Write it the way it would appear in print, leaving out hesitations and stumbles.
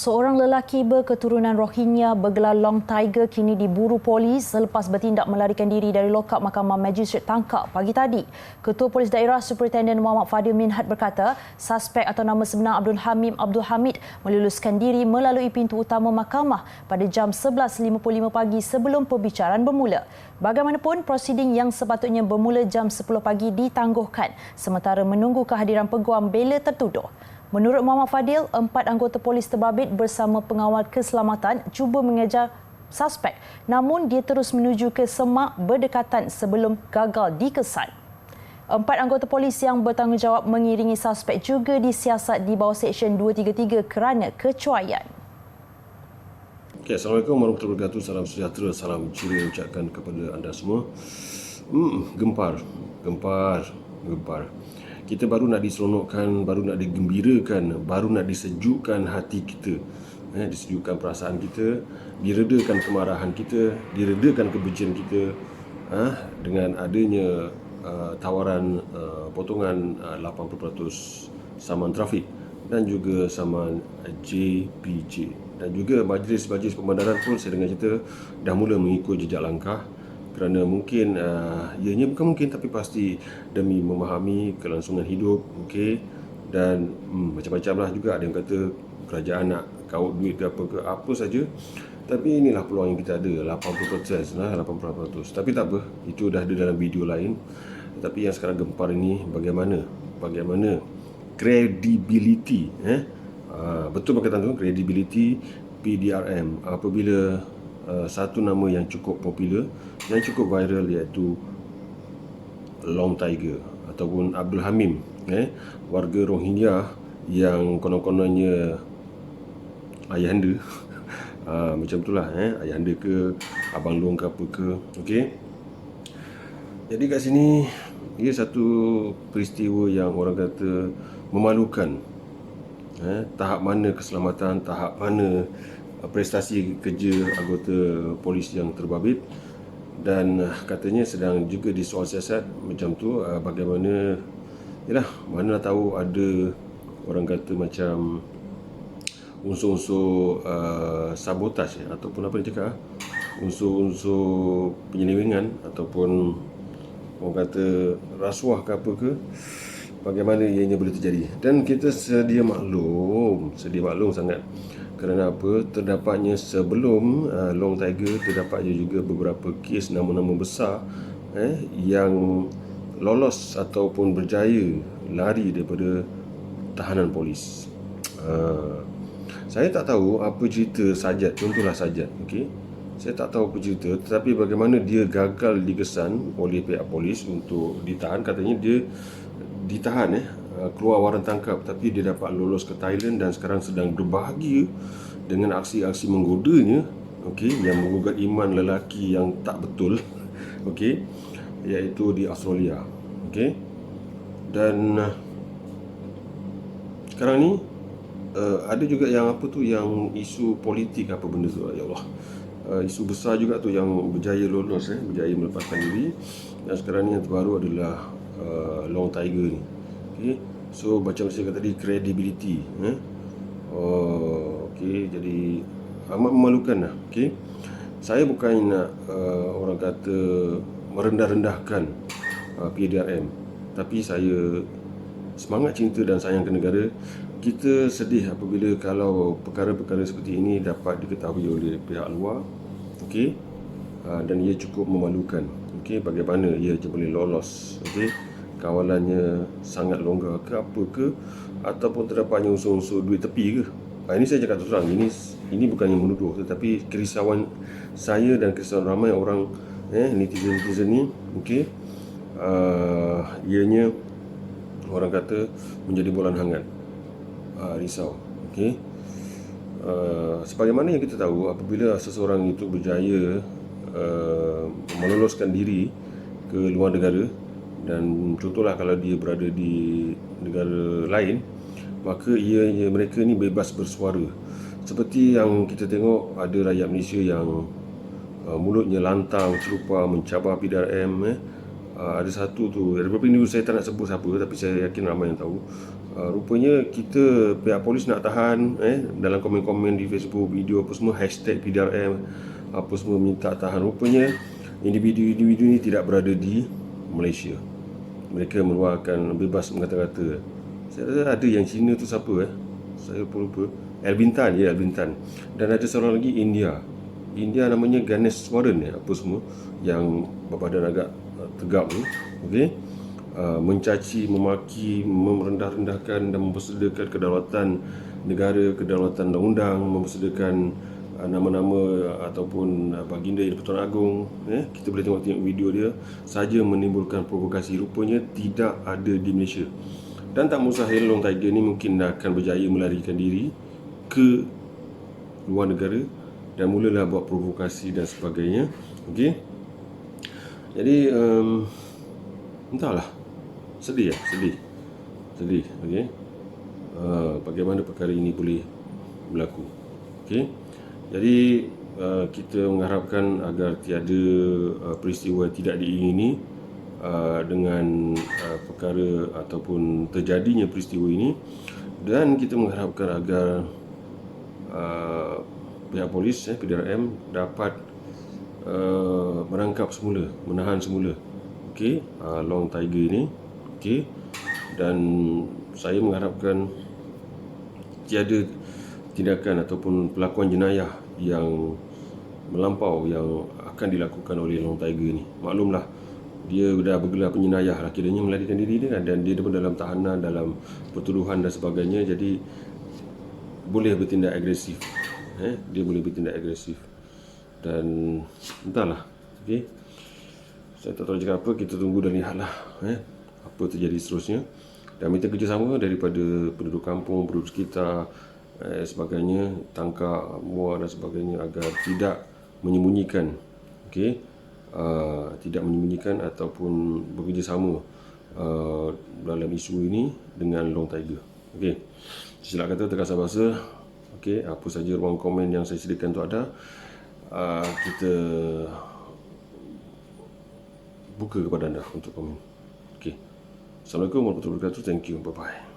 Seorang lelaki berketurunan Rohingya bergelar Long Tiger kini diburu polis selepas bertindak melarikan diri dari lokap Mahkamah Magistrate Tangkak pagi tadi. Ketua Polis Daerah Superintenden Muhammad Fadil Minhad berkata, suspek atau nama sebenar Abdul Hamim Abdul Hamid meluluskan diri melalui pintu utama mahkamah pada jam 11.55 pagi sebelum perbicaraan bermula. Bagaimanapun, prosiding yang sepatutnya bermula jam 10 pagi ditangguhkan sementara menunggu kehadiran peguam bela tertuduh. Menurut Muhammad Fadil, 4 anggota polis terbabit bersama pengawal keselamatan cuba mengejar suspek, namun dia terus menuju ke semak berdekatan sebelum gagal dikesan. 4 anggota polis yang bertanggungjawab mengiringi suspek juga disiasat di bawah Seksyen 233 kerana kecuaian. Okay, Assalamualaikum warahmatullahi wabarakatuh. Salam sejahtera, salam ceria ucapkan kepada anda semua. Gempar. Kita baru nak diseronokkan, baru nak digembirakan, baru nak disejukkan hati kita, disejukkan perasaan kita, diredakan kemarahan kita, diredakan kebencian kita dengan adanya tawaran potongan 80% saman trafik dan juga saman JPJ. Dan juga majlis-majlis pembandaran pun saya dengar cerita dah mula mengikut jejak langkah kerana mungkin ianya bukan mungkin tapi pasti demi memahami kelangsungan hidup, okey, dan macam-macam lah juga. Ada yang kata kerajaan nak kaut duit ke apa saja, tapi inilah peluang yang kita ada, 80% lah, 80%. Tapi tak apa, itu dah ada dalam video lain. Tapi yang sekarang gempar ini bagaimana credibility betul berkaitan tu, credibility PDRM apabila satu nama yang cukup popular, yang cukup viral, iaitu Long Tiger ataupun Abdul Hamim, warga Rohingya yang konon-kononnya ayahanda macam itulah, ayahanda ke abang long ke apa ke, okey. Jadi kat sini ia satu peristiwa yang orang kata memalukan. Tahap mana keselamatan, tahap mana prestasi kerja anggota polis yang terbabit, dan katanya sedang juga disoal siasat macam tu. Bagaimana, yalah, mana tahu ada orang kata macam unsur-unsur sabotaj ataupun apa dia cakap, unsur-unsur penyelewengan ataupun orang kata rasuah ke apa ke, bagaimana ianya boleh terjadi. Dan kita sedia maklum sangat. Kerana apa? Terdapatnya sebelum Long Tiger, terdapatnya juga beberapa kes nama-nama besar yang lolos ataupun berjaya lari daripada tahanan polis. Saya tak tahu apa cerita Sajat, contohlah Sajat, okey. Saya tak tahu apa cerita, tetapi bagaimana dia gagal dikesan oleh pihak polis untuk ditahan. Katanya dia ditahan, keluar waran tangkap, tapi dia dapat lolos ke Thailand dan sekarang sedang berbahagia dengan aksi-aksi menggodanya, okey, yang menggugat iman lelaki yang tak betul, okey, iaitu di Australia, okey. Dan sekarang ni ada juga yang apa tu, yang isu politik apa benda tu, ya Allah, isu besar juga tu yang berjaya lolos, berjaya melepaskan diri. Dan sekarang ni yang terbaru adalah Long Tiger ni, okey. So macam saya kata tadi, credibility, okey, jadi amat memalukan lah, okey. Saya bukan nak orang kata merendah-rendahkan PDRM, tapi saya semangat cinta dan sayang ke negara. Kita sedih apabila kalau perkara-perkara seperti ini dapat diketahui oleh pihak luar, okey, dan ia cukup memalukan, okey. Bagaimana ia boleh lolos, okey, kawalannya sangat longgar ke apa ke, ataupun terdapatnya unsur-unsur duit tepi ke. Ini saya cakap terus terang, ini bukannya menuduh, tetapi kerisauan saya dan kerisauan ramai orang, netizen ni, okey, ianya orang kata menjadi bolan hangat. Risau, okey. Sebagaimana yang kita tahu, apabila seseorang itu berjaya meloloskan diri ke luar negara, dan contohlah kalau dia berada di negara lain, maka mereka ni bebas bersuara. Seperti yang kita tengok ada rakyat Malaysia yang mulutnya lantang, celupa, mencabar PDRM. Ada satu tu, ada beberapa individu, saya tak nak sebut siapa, tapi saya yakin ramai yang tahu. Rupanya kita pihak polis nak tahan dalam komen-komen di Facebook, video apa semua, hashtag PDRM apa semua minta tahan. Rupanya individu-individu ini tidak berada di Malaysia. Mereka meluahkan bebas mengata-kata. Saya rasa ada yang Cina tu siapa saya pun lupa. Alvin Tan, dan ada seorang lagi India namanya Ganesh Warren apa semua, yang berbadan agak tegap ni, okey. Mencaci, memaki, merendah-rendahkan dan mempersedakan kedaulatan negara, kedaulatan undang-undang, mempersedakan nama-nama ataupun baginda Yang di-Pertuan Agong. Kita boleh tengok video dia saja menimbulkan provokasi. Rupanya tidak ada di Malaysia. Dan tak mustahil Long Tiger ni mungkin akan berjaya melarikan diri ke luar negara dan mulalah buat provokasi dan sebagainya. Okey. Jadi entahlah. Sedih. Okey. Bagaimana perkara ini boleh berlaku. Okey. Jadi kita mengharapkan agar tiada peristiwa tidak diingini dengan perkara ataupun terjadinya peristiwa ini, dan kita mengharapkan agar pihak polis PDRM dapat menangkap semula, menahan semula Long Tiger ini. Dan saya mengharapkan tiada tindakan ataupun pelakuan jenayah yang melampau yang akan dilakukan oleh Long Tiger ni. Maklumlah, dia dah bergelar penjenayah lah, kiranya melarikan diri dia dan dia pun dalam tahanan, dalam pertuduhan dan sebagainya. Jadi boleh bertindak agresif. Dia boleh bertindak agresif. Dan entahlah. Okey. Saya tak tahu cakap apa, kita tunggu dan lihatlah apa terjadi seterusnya. Dan minta kerjasama daripada penduduk kampung, penduduk sekitar, sebagainya, tangkap, muar dan sebagainya, agar tidak menyembunyikan, tidak menyembunyikan ataupun bekerjasama dalam isu ini dengan Long Tiger. Silap kata terkasar bahasa. Apa saja ruang komen yang saya sediakan tu ada, kita buka kepada anda untuk komen. Assalamualaikum warahmatullahi wabarakatuh. Thank you. Bye bye.